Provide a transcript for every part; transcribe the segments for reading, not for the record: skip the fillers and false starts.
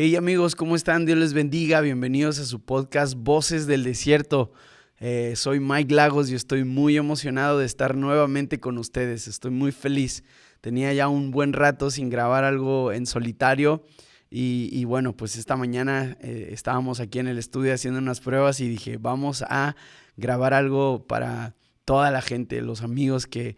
Hey amigos, ¿cómo están? Dios les bendiga. Bienvenidos a su podcast Voces del Desierto. Soy Mike Lagos y estoy muy emocionado de estar nuevamente con ustedes. Estoy muy feliz. Tenía ya un buen rato sin grabar algo en solitario y bueno, pues esta mañana estábamos aquí en el estudio haciendo unas pruebas y dije, vamos a grabar algo para toda la gente, los amigos que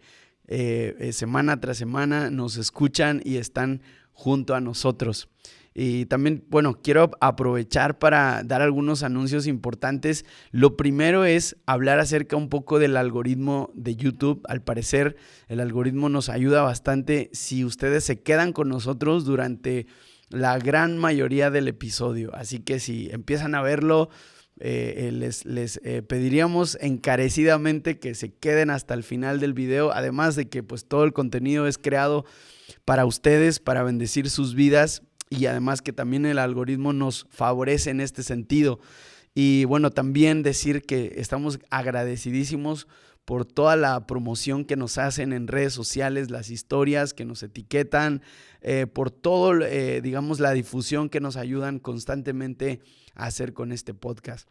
semana tras semana nos escuchan y están junto a nosotros. Y también, bueno, quiero aprovechar para dar algunos anuncios importantes. Lo primero es hablar acerca un poco del algoritmo de YouTube. Al parecer, el algoritmo nos ayuda bastante si ustedes se quedan con nosotros durante la gran mayoría del episodio. Así que si empiezan a verlo, les pediríamos encarecidamente que se queden hasta el final del video. Además de que pues todo el contenido es creado para ustedes, para bendecir sus vidas. Y además que también el algoritmo nos favorece en este sentido. Y bueno, también decir que estamos agradecidísimos por toda la promoción que nos hacen en redes sociales, las historias que nos etiquetan, por todo, digamos, la difusión que nos ayudan constantemente a hacer con este podcast.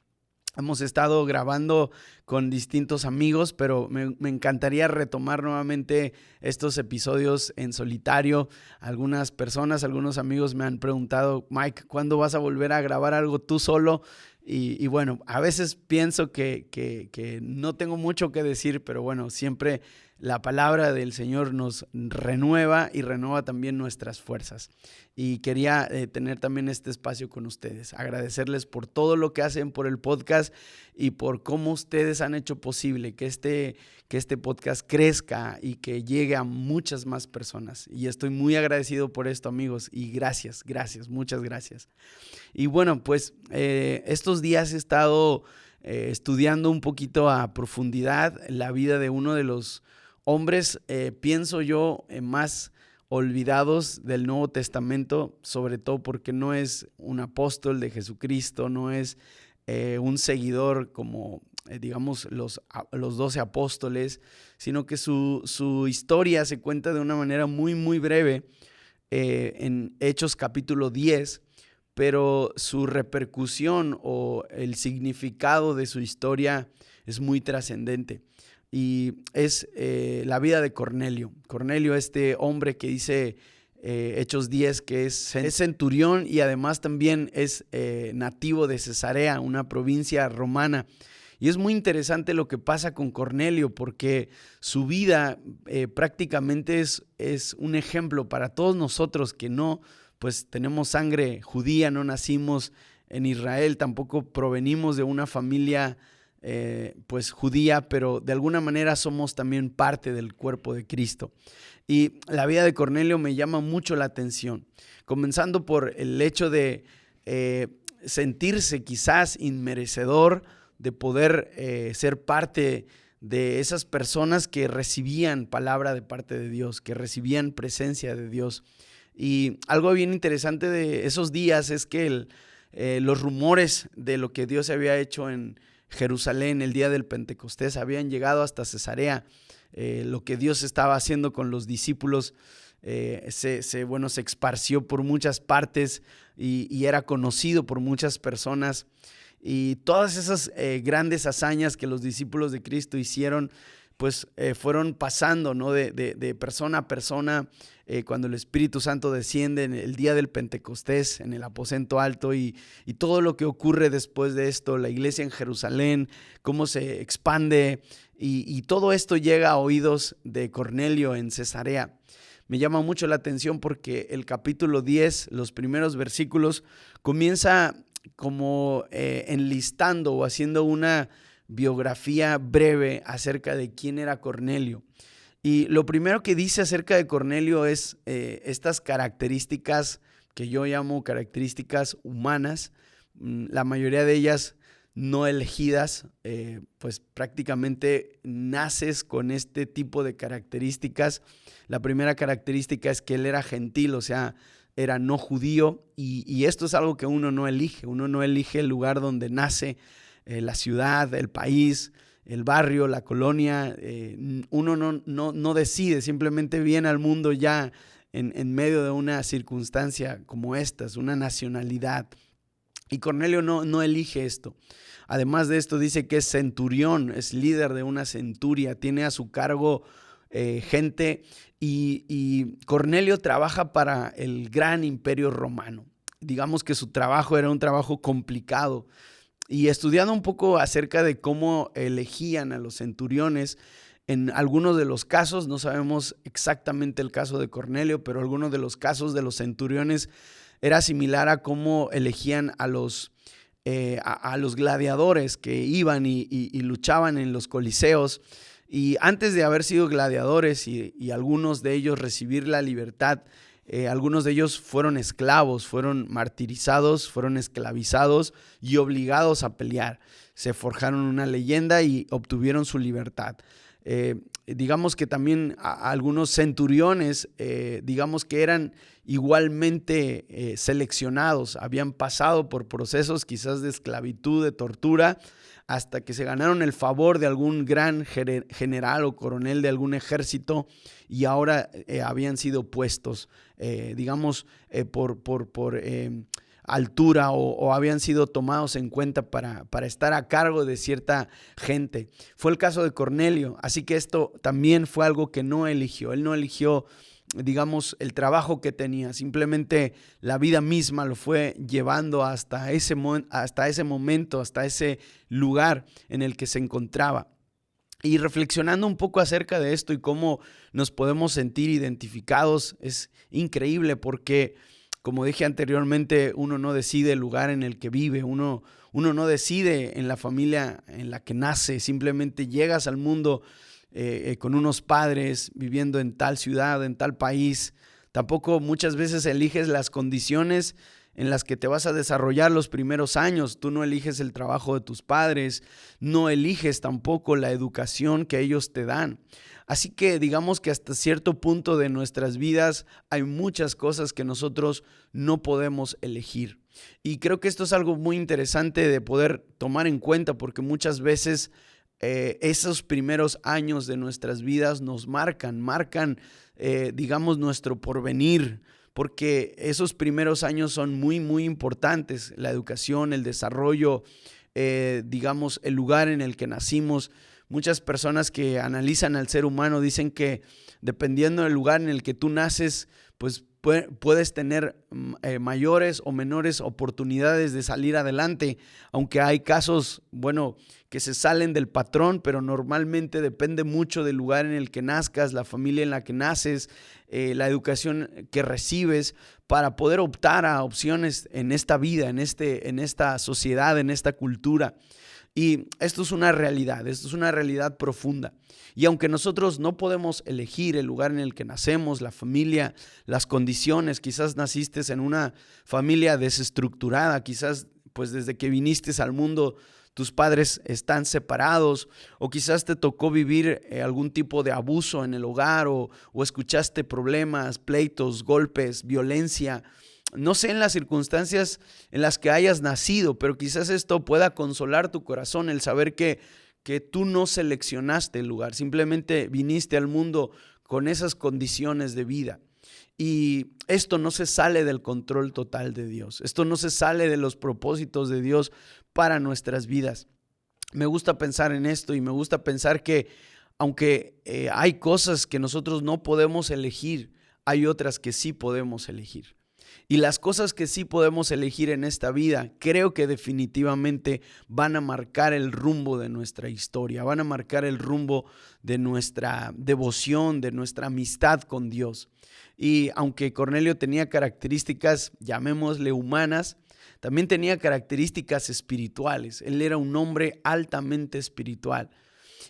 Hemos estado grabando con distintos amigos, pero me encantaría retomar nuevamente estos episodios en solitario. Algunas personas, algunos amigos me han preguntado, Mike, ¿cuándo vas a volver a grabar algo tú solo? Y bueno, a veces pienso que no tengo mucho que decir, pero bueno, siempre la palabra del Señor nos renueva y renueva también nuestras fuerzas. Y quería tener también este espacio con ustedes, agradecerles por todo lo que hacen por el podcast y por cómo ustedes han hecho posible que este podcast crezca y que llegue a muchas más personas. Y estoy muy agradecido por esto, amigos, y gracias, muchas gracias. Y bueno, pues estos días he estado estudiando un poquito a profundidad la vida de uno de los hombres, pienso yo, más olvidados del Nuevo Testamento, sobre todo porque no es un apóstol de Jesucristo, no es un seguidor como digamos los 12 apóstoles, sino que su historia se cuenta de una manera muy, muy breve en Hechos capítulo 10, pero su repercusión o el significado de su historia es muy trascendente. Y es la vida de Cornelio. Cornelio, este hombre que dice Hechos 10 que es centurión y además también es nativo de Cesarea, una provincia romana. Y es muy interesante lo que pasa con Cornelio porque su vida prácticamente es un ejemplo para todos nosotros que no pues tenemos sangre judía, no nacimos en Israel, tampoco provenimos de una familia pues judía, pero de alguna manera somos también parte del cuerpo de Cristo. Y la vida de Cornelio me llama mucho la atención, comenzando por el hecho de sentirse quizás inmerecedor de poder ser parte de esas personas que recibían palabra de parte de Dios, que recibían presencia de Dios. Y algo bien interesante de esos días es que los rumores de lo que Dios había hecho en Jerusalén el día del Pentecostés habían llegado hasta Cesarea. Lo que Dios estaba haciendo con los discípulos se esparció por muchas partes y era conocido por muchas personas. Y todas esas grandes hazañas que los discípulos de Cristo hicieron, pues fueron pasando, ¿no? de persona a persona cuando el Espíritu Santo desciende en el día del Pentecostés, en el aposento alto y todo lo que ocurre después de esto, la iglesia en Jerusalén, cómo se expande y todo esto llega a oídos de Cornelio en Cesarea. Me llama mucho la atención porque el capítulo 10, los primeros versículos, comienza como enlistando o haciendo una biografía breve acerca de quién era Cornelio. Y lo primero que dice acerca de Cornelio es estas características que yo llamo características humanas, la mayoría de ellas no elegidas, pues prácticamente naces con este tipo de características. La primera característica es que él era gentil, o sea, era no judío y esto es algo que uno no elige el lugar donde nace, la ciudad, el país, el barrio, la colonia, uno no decide, simplemente viene al mundo ya en medio de una circunstancia como esta, una nacionalidad. Y Cornelio no elige esto. Además de esto dice que es centurión, es líder de una centuria, tiene a su cargo gente y Cornelio trabaja para el gran imperio romano. Digamos que su trabajo era un trabajo complicado. Y estudiando un poco acerca de cómo elegían a los centuriones, en algunos de los casos, no sabemos exactamente el caso de Cornelio, pero algunos de los casos de los centuriones era similar a cómo elegían a los gladiadores que iban y luchaban en los coliseos. Y antes de haber sido gladiadores y algunos de ellos recibir la libertad, algunos de ellos fueron esclavos, fueron martirizados, fueron esclavizados y obligados a pelear. Se forjaron una leyenda y obtuvieron su libertad. Digamos que también algunos centuriones, digamos que eran igualmente seleccionados, habían pasado por procesos quizás de esclavitud, de tortura, hasta que se ganaron el favor de algún gran general o coronel de algún ejército y ahora habían sido puestos, digamos, por altura o habían sido tomados en cuenta para estar a cargo de cierta gente. Fue el caso de Cornelio, así que esto también fue algo que no eligió. Él no eligió, digamos, el trabajo que tenía, simplemente la vida misma lo fue llevando hasta ese momento, hasta ese lugar en el que se encontraba. Y reflexionando un poco acerca de esto y cómo nos podemos sentir identificados, es increíble porque, como dije anteriormente, uno no decide el lugar en el que vive, uno no decide en la familia en la que nace, simplemente llegas al mundo con unos padres viviendo en tal ciudad, en tal país. Tampoco muchas veces eliges las condiciones en las que te vas a desarrollar los primeros años. Tú no eliges el trabajo de tus padres, no eliges tampoco la educación que ellos te dan. Así que digamos que hasta cierto punto de nuestras vidas hay muchas cosas que nosotros no podemos elegir. Y creo que esto es algo muy interesante de poder tomar en cuenta porque muchas veces esos primeros años de nuestras vidas nos marcan, digamos, nuestro porvenir, porque esos primeros años son muy, muy importantes. La educación, el desarrollo, digamos, el lugar en el que nacimos. Muchas personas que analizan al ser humano dicen que dependiendo del lugar en el que tú naces, pues puedes tener mayores o menores oportunidades de salir adelante, aunque hay casos, bueno, que se salen del patrón, pero normalmente depende mucho del lugar en el que nazcas, la familia en la que naces, la educación que recibes para poder optar a opciones en esta vida, en esta sociedad, en esta cultura. Y esto es una realidad profunda. Y aunque nosotros no podemos elegir el lugar en el que nacemos, la familia, las condiciones, quizás naciste en una familia desestructurada, quizás pues desde que viniste al mundo tus padres están separados o quizás te tocó vivir algún tipo de abuso en el hogar o escuchaste problemas, pleitos, golpes, violencia. No sé en las circunstancias en las que hayas nacido, pero quizás esto pueda consolar tu corazón, el saber que tú no seleccionaste el lugar, simplemente viniste al mundo con esas condiciones de vida. Y esto no se sale del control total de Dios, esto no se sale de los propósitos de Dios para nuestras vidas. Me gusta pensar en esto y me gusta pensar que aunque hay cosas que nosotros no podemos elegir, hay otras que sí podemos elegir. Y las cosas que sí podemos elegir en esta vida, creo que definitivamente van a marcar el rumbo de nuestra historia, van a marcar el rumbo de nuestra devoción, de nuestra amistad con Dios. Y aunque Cornelio tenía características, llamémosle humanas, también tenía características espirituales. Él era un hombre altamente espiritual.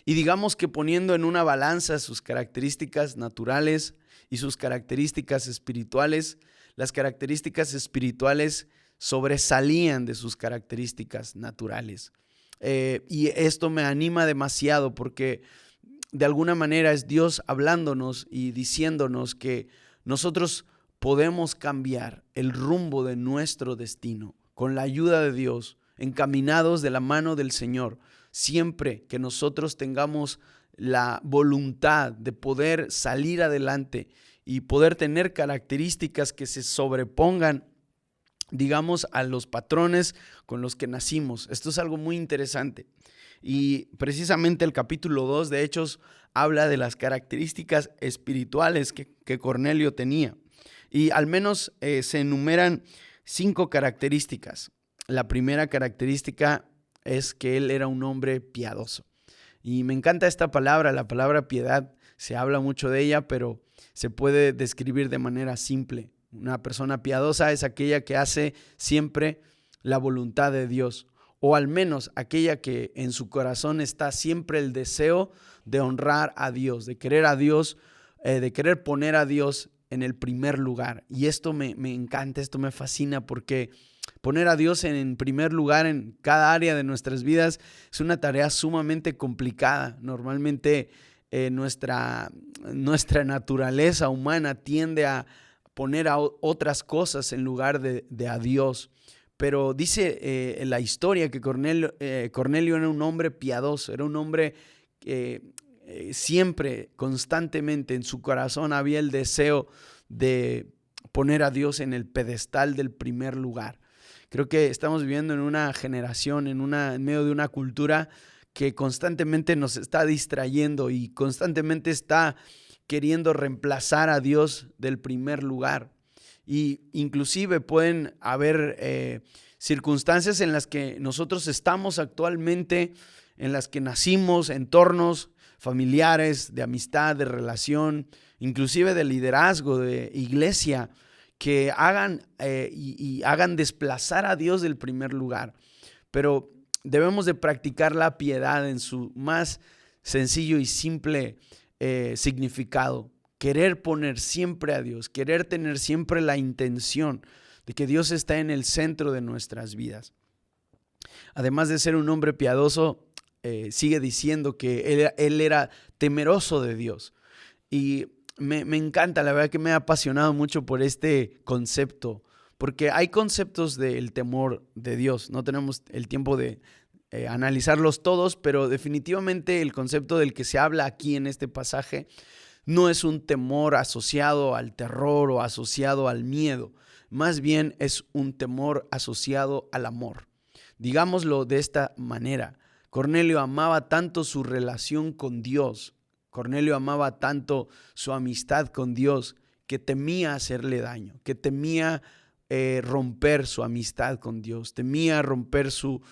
Y digamos que poniendo en una balanza sus características naturales y sus características espirituales, las características espirituales sobresalían de sus características naturales. Y esto me anima demasiado porque de alguna manera es Dios hablándonos y diciéndonos que nosotros podemos cambiar el rumbo de nuestro destino con la ayuda de Dios, encaminados de la mano del Señor, siempre que nosotros tengamos la voluntad de poder salir adelante y poder tener características que se sobrepongan, digamos, a los patrones con los que nacimos. Esto es algo muy interesante. Y precisamente el capítulo 2 de Hechos habla de las características espirituales que Cornelio tenía. Y al menos se enumeran 5 características. La primera característica es que él era un hombre piadoso. Y me encanta esta palabra, la palabra piedad. Se habla mucho de ella, pero se puede describir de manera simple. Una persona piadosa es aquella que hace siempre la voluntad de Dios, o al menos aquella que en su corazón está siempre el deseo de honrar a Dios, de querer a Dios, de querer poner a Dios en el primer lugar. Y esto me encanta, esto me fascina, porque poner a Dios en primer lugar en cada área de nuestras vidas es una tarea sumamente complicada. Normalmente nuestra naturaleza humana tiende a poner a otras cosas en lugar de a Dios. Pero dice la historia que Cornelio era un hombre piadoso, era un hombre que siempre, constantemente en su corazón había el deseo de poner a Dios en el pedestal del primer lugar. Creo que estamos viviendo en una generación, en medio de una cultura que constantemente nos está distrayendo y constantemente está queriendo reemplazar a Dios del primer lugar. Y inclusive pueden haber circunstancias en las que nosotros estamos actualmente, en las que nacimos, entornos familiares, de amistad, de relación, inclusive de liderazgo, de iglesia, que hagan desplazar a Dios del primer lugar. Pero debemos de practicar la piedad en su más sencillo y simple significado. Querer poner siempre a Dios, querer tener siempre la intención de que Dios está en el centro de nuestras vidas. Además de ser un hombre piadoso, sigue diciendo que él era temeroso de Dios. Y me encanta, la verdad que me ha apasionado mucho por este concepto, porque hay conceptos del temor de Dios. No tenemos el tiempo de analizarlos todos, pero definitivamente el concepto del que se habla aquí en este pasaje no es un temor asociado al terror o asociado al miedo, más bien es un temor asociado al amor. Digámoslo de esta manera, Cornelio amaba tanto su relación con Dios, Cornelio amaba tanto su amistad con Dios, que temía hacerle daño, que temía romper su amistad con Dios, temía romper su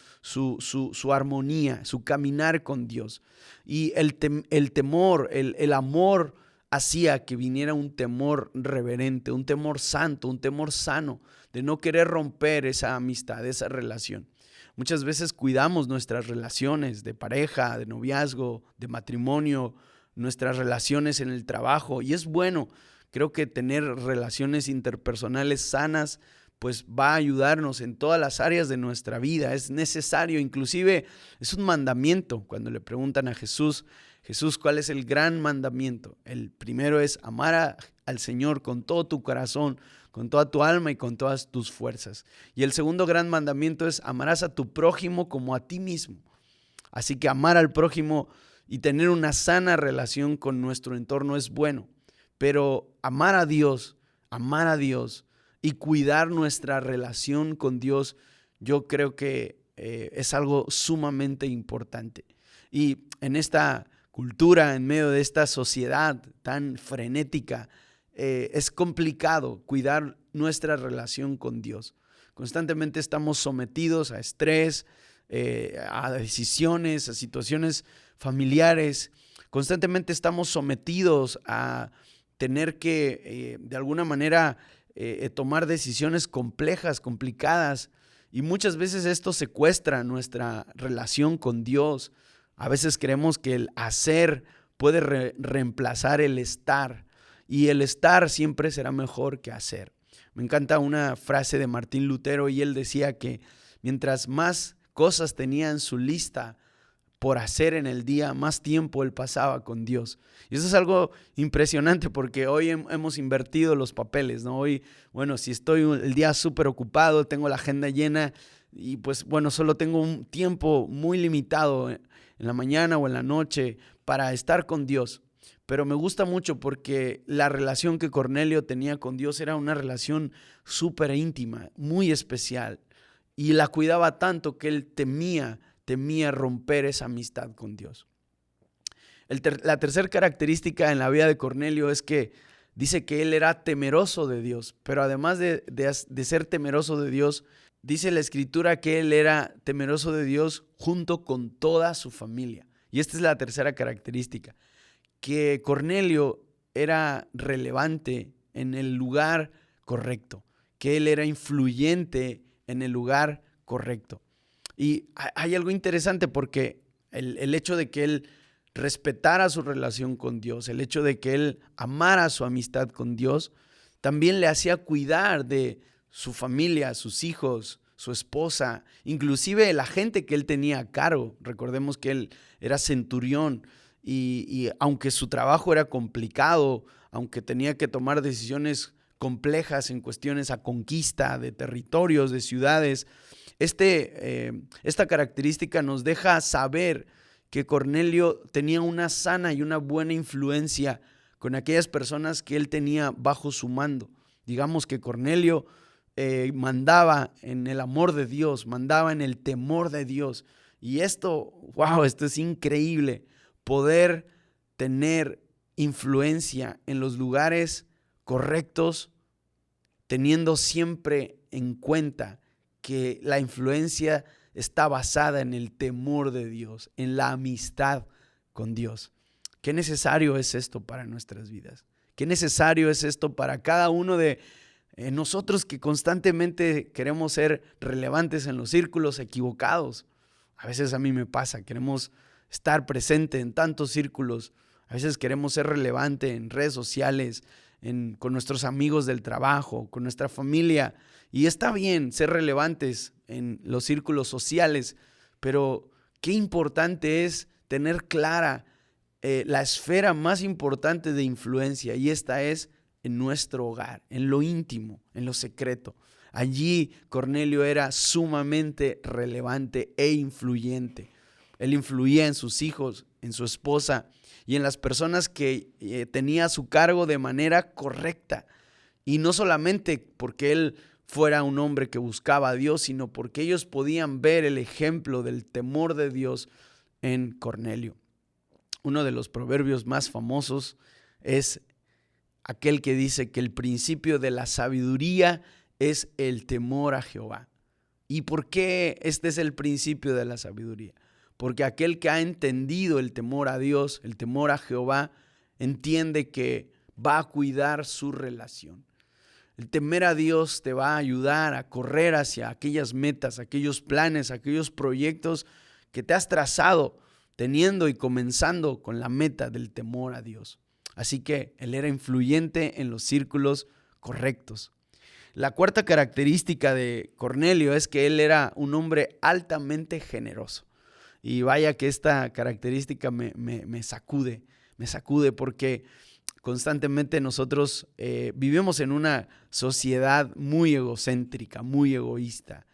armonía, su caminar con Dios. Y el temor, el amor hacía que viniera un temor reverente, un temor santo, un temor sano, de no querer romper esa amistad, esa relación. Muchas veces cuidamos nuestras relaciones de pareja, de noviazgo, de matrimonio, nuestras relaciones en el trabajo, y es bueno. Creo que tener relaciones interpersonales sanas pues va a ayudarnos en todas las áreas de nuestra vida. Es necesario, inclusive es un mandamiento. Cuando le preguntan a Jesús, ¿cuál es el gran mandamiento? El primero es amar al Señor con todo tu corazón, con toda tu alma y con todas tus fuerzas. Y el segundo gran mandamiento es amarás a tu prójimo como a ti mismo. Así que amar al prójimo y tener una sana relación con nuestro entorno es bueno. Pero amar a Dios y cuidar nuestra relación con Dios, yo creo que es algo sumamente importante. Y en esta cultura, en medio de esta sociedad tan frenética, es complicado cuidar nuestra relación con Dios. Constantemente estamos sometidos a estrés, a decisiones, a situaciones familiares. Constantemente estamos sometidos a tener que, de alguna manera, tomar decisiones complejas, complicadas, y muchas veces esto secuestra nuestra relación con Dios. A veces creemos que el hacer puede reemplazar el estar, y el estar siempre será mejor que hacer. Me encanta una frase de Martín Lutero, y él decía que mientras más cosas tenía en su lista por hacer en el día, más tiempo él pasaba con Dios. Y eso es algo impresionante, porque hoy hemos invertido los papeles, ¿no? Hoy, bueno, si estoy el día súper ocupado, tengo la agenda llena y pues bueno, solo tengo un tiempo muy limitado en la mañana o en la noche para estar con Dios. pero me gusta mucho porque la relación que Cornelio tenía con Dios era una relación súper íntima, muy especial, y la cuidaba tanto que él temía romper esa amistad con Dios. La tercera característica en la vida de Cornelio es que dice que él era temeroso de Dios, pero además de ser temeroso de Dios, dice la Escritura que él era temeroso de Dios junto con toda su familia. Y esta es la tercera característica, que Cornelio era relevante en el lugar correcto, que él era influyente en el lugar correcto. Y hay algo interesante porque el hecho de que él respetara su relación con Dios, el hecho de que él amara su amistad con Dios, también le hacía cuidar de su familia, sus hijos, su esposa, inclusive la gente que él tenía a cargo. Recordemos que él era centurión y aunque su trabajo era complicado, aunque tenía que tomar decisiones complejas en cuestiones a conquista de territorios, de ciudades, esta característica nos deja saber que Cornelio tenía una sana y una buena influencia con aquellas personas que él tenía bajo su mando. Digamos que Cornelio mandaba en el amor de Dios, mandaba en el temor de Dios. Y esto es increíble, poder tener influencia en los lugares correctos, teniendo siempre en cuenta que la influencia está basada en el temor de Dios, en la amistad con Dios. Qué necesario es esto para nuestras vidas. Qué necesario es esto para cada uno de nosotros que constantemente queremos ser relevantes en los círculos equivocados. A veces a mí me pasa, queremos estar presente en tantos círculos. A veces queremos ser relevante en redes sociales, con nuestros amigos del trabajo, con nuestra familia. Y está bien ser relevantes en los círculos sociales, pero qué importante es tener clara la esfera más importante de influencia, y esta es en nuestro hogar, en lo íntimo, en lo secreto. Allí Cornelio era sumamente relevante e influyente. Él influía en sus hijos, en su esposa y en las personas que tenía a su cargo de manera correcta. Y no solamente porque él fuera un hombre que buscaba a Dios, sino porque ellos podían ver el ejemplo del temor de Dios en Cornelio. Uno de los proverbios más famosos es aquel que dice que el principio de la sabiduría es el temor a Jehová. ¿Y por qué este es el principio de la sabiduría? Porque aquel que ha entendido el temor a Dios, el temor a Jehová, entiende que va a cuidar su relación. El temer a Dios te va a ayudar a correr hacia aquellas metas, aquellos planes, aquellos proyectos que te has trazado, teniendo y comenzando con la meta del temor a Dios. Así que él era influyente en los círculos correctos. La cuarta característica de Cornelio es que él era un hombre altamente generoso. Y vaya que esta característica me sacude porque constantemente nosotros vivimos en una sociedad muy egocéntrica, muy egoísta.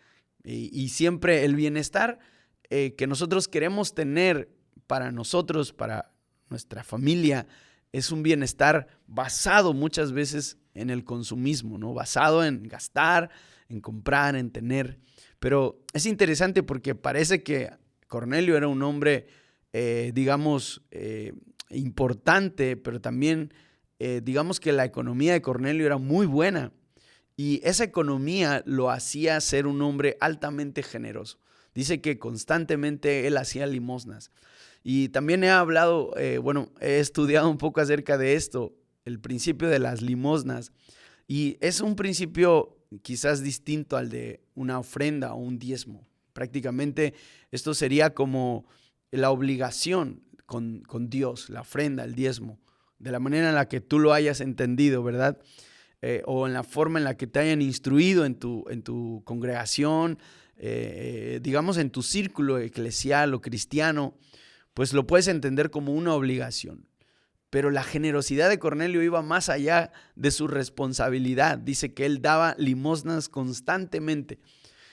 Y siempre el bienestar que nosotros queremos tener para nosotros, para nuestra familia, es un bienestar basado muchas veces en el consumismo, ¿no? Basado en gastar, en comprar, en tener. Pero es interesante porque parece que Cornelio era un hombre, importante, pero también digamos que la economía de Cornelio era muy buena y esa economía lo hacía ser un hombre altamente generoso. Dice que constantemente él hacía limosnas. Y también he estudiado un poco acerca de esto, el principio de las limosnas. Y es un principio quizás distinto al de una ofrenda o un diezmo. Prácticamente esto sería como la obligación con Dios, la ofrenda, el diezmo, de la manera en la que tú lo hayas entendido, ¿verdad? O en la forma en la que te hayan instruido en tu congregación, digamos en tu círculo eclesial o cristiano, pues lo puedes entender como una obligación. Pero la generosidad de Cornelio iba más allá de su responsabilidad. Dice que él daba limosnas constantemente.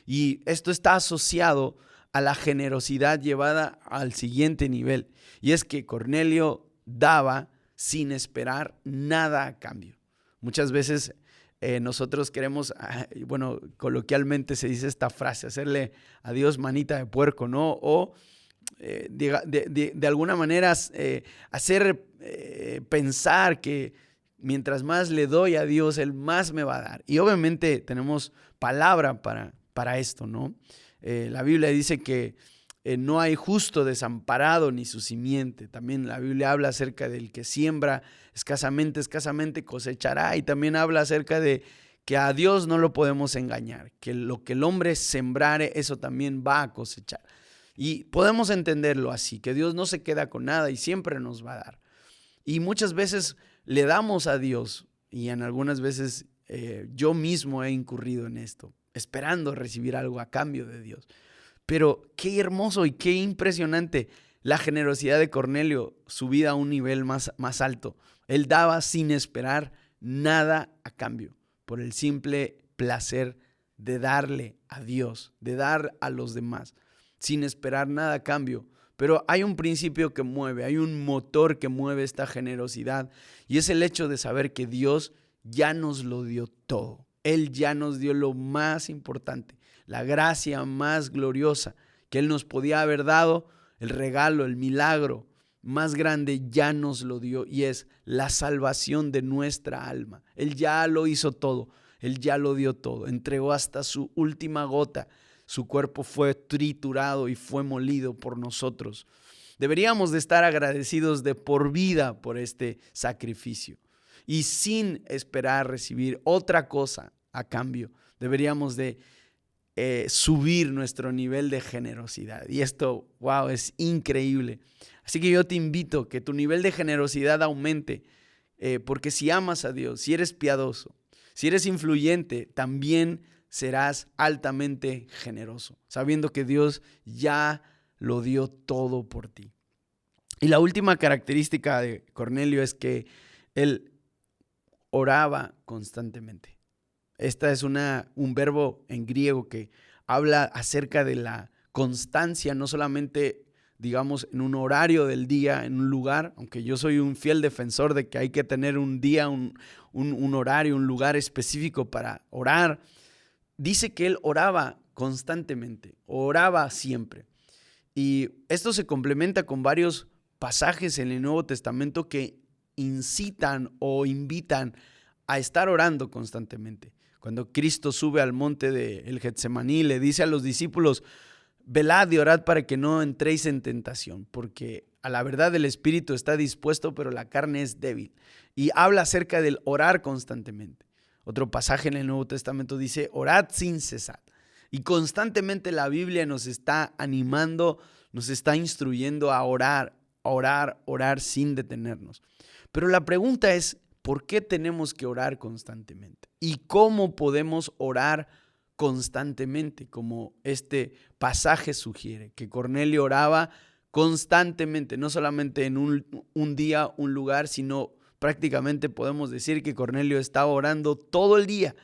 Y esto está asociado a la generosidad llevada al siguiente nivel. Y es que Cornelio daba sin esperar nada a cambio. Muchas veces nosotros queremos, bueno, coloquialmente se dice esta frase, hacerle a Dios manita de puerco, ¿no? O de alguna manera hacer pensar que mientras más le doy a Dios, Él más me va a dar. Y obviamente tenemos palabra para esto, ¿no? La Biblia dice que no hay justo desamparado ni su simiente. También la Biblia habla acerca del que siembra escasamente cosechará. Y también habla acerca de que a Dios no lo podemos engañar, que lo que el hombre sembrare, eso también va a cosechar. Y podemos entenderlo así, que Dios no se queda con nada y siempre nos va a dar. Y muchas veces le damos a Dios, y en algunas veces yo mismo he incurrido en esto, esperando recibir algo a cambio de Dios. Pero qué hermoso y qué impresionante la generosidad de Cornelio, subida a un nivel más alto. Él daba sin esperar nada a cambio, por el simple placer de darle a Dios, de dar a los demás, sin esperar nada a cambio. Pero hay un principio que mueve, hay un motor que mueve esta generosidad, y es el hecho de saber que Dios ya nos lo dio todo. Él ya nos dio lo más importante, la gracia más gloriosa que Él nos podía haber dado, el regalo, el milagro más grande ya nos lo dio, y es la salvación de nuestra alma. Él ya lo hizo todo, Él ya lo dio todo, entregó hasta su última gota. Su cuerpo fue triturado y fue molido por nosotros. Deberíamos de estar agradecidos de por vida por este sacrificio, y sin esperar recibir otra cosa a cambio. Deberíamos de subir nuestro nivel de generosidad, y esto, wow, es increíble. Así que yo te invito a que tu nivel de generosidad aumente, porque si amas a Dios, si eres piadoso, si eres influyente, también serás altamente generoso, sabiendo que Dios ya lo dio todo por ti. Y la última característica de Cornelio es que él oraba constantemente. Esta es un verbo en griego que habla acerca de la constancia, no solamente, digamos, en un horario del día, en un lugar, aunque yo soy un fiel defensor de que hay que tener un día, un horario, un lugar específico para orar. Dice que él oraba constantemente, oraba siempre. Y esto se complementa con varios pasajes en el Nuevo Testamento que incitan o invitan a estar orando constantemente. Cuando Cristo sube al monte del Getsemaní, le dice a los discípulos: velad y orad para que no entréis en tentación, porque a la verdad el espíritu está dispuesto, pero la carne es débil. Y habla acerca del orar constantemente. Otro pasaje en el Nuevo Testamento dice: orad sin cesar. Y constantemente la Biblia nos está animando, nos está instruyendo a orar sin detenernos. Pero la pregunta es: ¿por qué tenemos que orar constantemente? ¿Y cómo podemos orar constantemente? Como este pasaje sugiere, que Cornelio oraba constantemente, no solamente en un día, un lugar, sino prácticamente podemos decir que Cornelio estaba orando todo el día.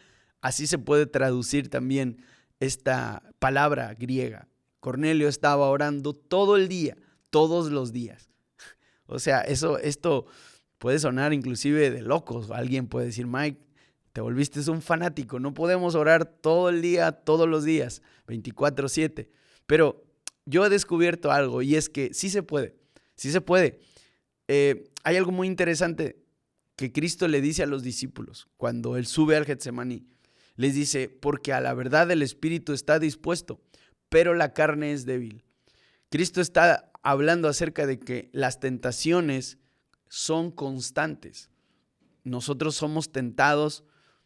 Así se puede traducir también esta palabra griega. Cornelio estaba orando todo el día, todos los días. O sea, esto puede sonar inclusive de locos. Alguien puede decir: Mike, te volviste un fanático. No podemos orar todo el día, todos los días, 24/7. Pero yo he descubierto algo, y es que sí se puede. Sí se puede. Hay algo muy interesante que Cristo le dice a los discípulos cuando Él sube al Getsemaní. Les dice: porque a la verdad el espíritu está dispuesto, pero la carne es débil. Cristo está hablando acerca de que las tentaciones son constantes. Nosotros somos tentados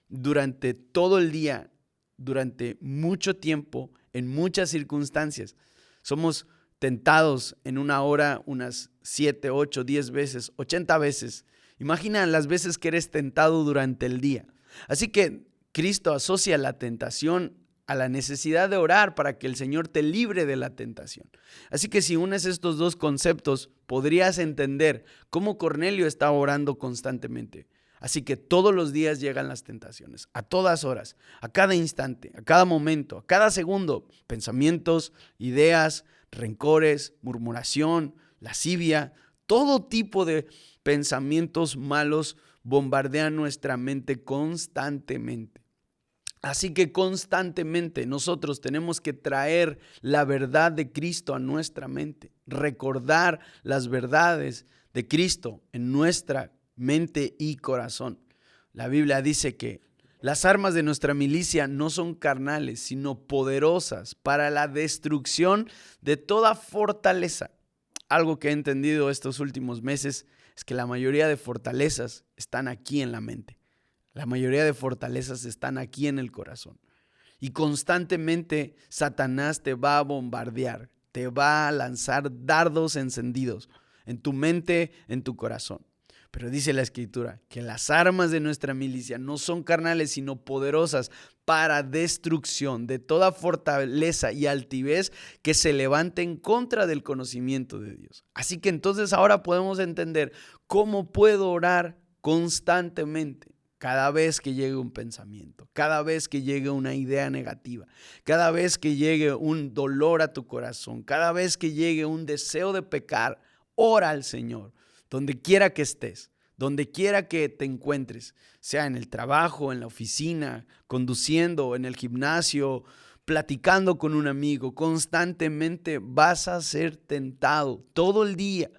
durante todo el día, durante mucho tiempo, en muchas circunstancias. Somos tentados en una hora unas 7, 8, 10 veces, 80 veces. Imagina las veces que eres tentado durante el día. Así que Cristo asocia la tentación a la necesidad de orar para que el Señor te libre de la tentación. Así que si unes estos dos conceptos, podrías entender cómo Cornelio estaba orando constantemente. Así que todos los días llegan las tentaciones, a todas horas, a cada instante, a cada momento, a cada segundo. Pensamientos, ideas, rencores, murmuración, lascivia, todo tipo de pensamientos malos bombardean nuestra mente constantemente. Así que constantemente nosotros tenemos que traer la verdad de Cristo a nuestra mente, recordar las verdades de Cristo en nuestra mente y corazón. La Biblia dice que las armas de nuestra milicia no son carnales, sino poderosas para la destrucción de toda fortaleza. Algo que he entendido estos últimos meses es que la mayoría de fortalezas están aquí en la mente. La mayoría de fortalezas están aquí en el corazón. Y constantemente Satanás te va a bombardear, te va a lanzar dardos encendidos en tu mente, en tu corazón. Pero dice la Escritura que las armas de nuestra milicia no son carnales, sino poderosas para destrucción de toda fortaleza y altivez que se levante en contra del conocimiento de Dios. Así que entonces ahora podemos entender cómo puedo orar constantemente. Cada vez que llegue un pensamiento, cada vez que llegue una idea negativa, cada vez que llegue un dolor a tu corazón, cada vez que llegue un deseo de pecar, ora al Señor. Donde quiera que estés, donde quiera que te encuentres, sea en el trabajo, en la oficina, conduciendo, en el gimnasio, platicando con un amigo, constantemente vas a ser tentado todo el día.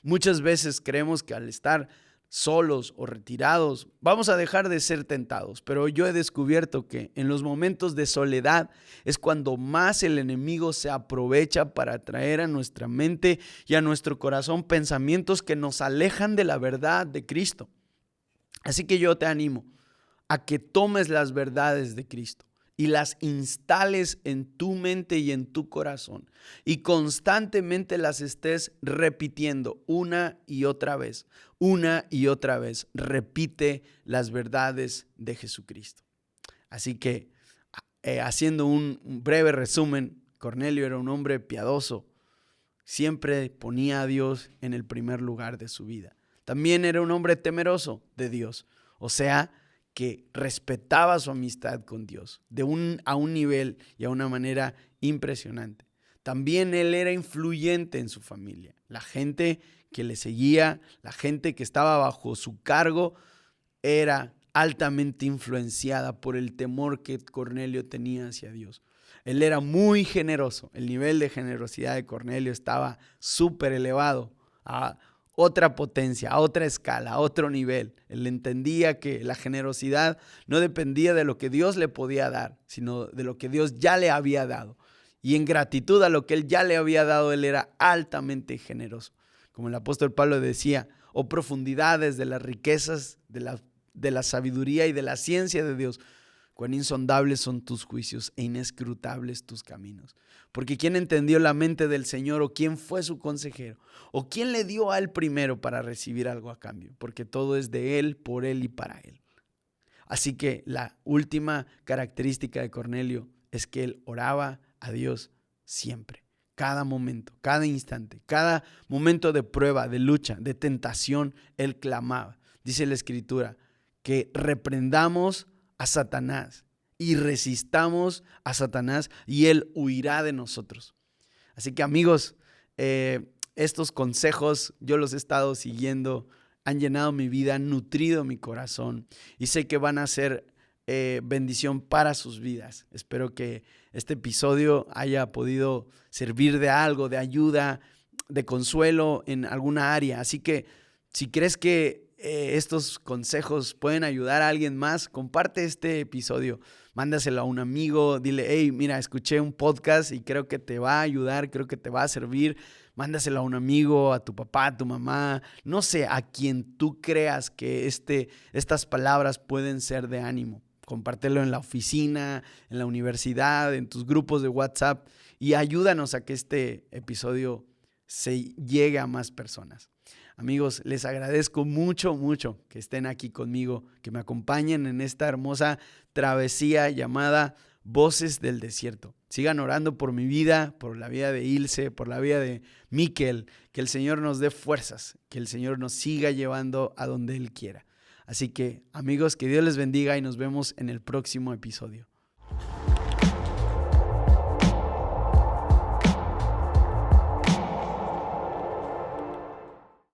Muchas veces creemos que al estar solos o retirados, vamos a dejar de ser tentados, pero yo he descubierto que en los momentos de soledad es cuando más el enemigo se aprovecha para traer a nuestra mente y a nuestro corazón pensamientos que nos alejan de la verdad de Cristo. Así que yo te animo a que tomes las verdades de Cristo y las instales en tu mente y en tu corazón y constantemente las estés repitiendo una y otra vez. Una y otra vez repite las verdades de Jesucristo. Así que haciendo un breve resumen, Cornelio era un hombre piadoso. Siempre ponía a Dios en el primer lugar de su vida. También era un hombre temeroso de Dios. O sea, que respetaba su amistad con Dios a un nivel y a una manera impresionante. También él era influyente en su familia. La gente que le seguía, la gente que estaba bajo su cargo, era altamente influenciada por el temor que Cornelio tenía hacia Dios. Él era muy generoso. El nivel de generosidad de Cornelio estaba súper elevado a otra potencia, a otra escala, a otro nivel. Él entendía que la generosidad no dependía de lo que Dios le podía dar, sino de lo que Dios ya le había dado. Y en gratitud a lo que él ya le había dado, él era altamente generoso. Como el apóstol Pablo decía, oh profundidades de las riquezas, de la sabiduría y de la ciencia de Dios, cuán insondables son tus juicios e inescrutables tus caminos. Porque ¿quién entendió la mente del Señor o quién fue su consejero? ¿O quién le dio a él primero para recibir algo a cambio? Porque todo es de él, por él y para él. Así que la última característica de Cornelio es que él oraba a Dios siempre. Cada momento, cada instante, cada momento de prueba, de lucha, de tentación, él clamaba. Dice la Escritura que reprendamos a Satanás y resistamos a Satanás y él huirá de nosotros. Así que amigos, estos consejos yo los he estado siguiendo, han llenado mi vida, han nutrido mi corazón y sé que van a ser bendición para sus vidas. Espero que este episodio haya podido servir de algo, de ayuda, de consuelo en alguna área. Así que si crees que estos consejos pueden ayudar a alguien más, comparte este episodio, mándaselo a un amigo, dile, hey, mira, escuché un podcast y creo que te va a ayudar, creo que te va a servir. Mándaselo a un amigo, a tu papá, a tu mamá, no sé, a quien tú creas que estas palabras pueden ser de ánimo. Compártelo en la oficina, en la universidad, en tus grupos de WhatsApp y ayúdanos a que este episodio se llegue a más personas. Amigos, les agradezco mucho que estén aquí conmigo, que me acompañen en esta hermosa travesía llamada Voces del Desierto. Sigan orando por mi vida, por la vida de Ilse, por la vida de Miquel, que el Señor nos dé fuerzas, que el Señor nos siga llevando a donde Él quiera. Así que, amigos, que Dios les bendiga y nos vemos en el próximo episodio.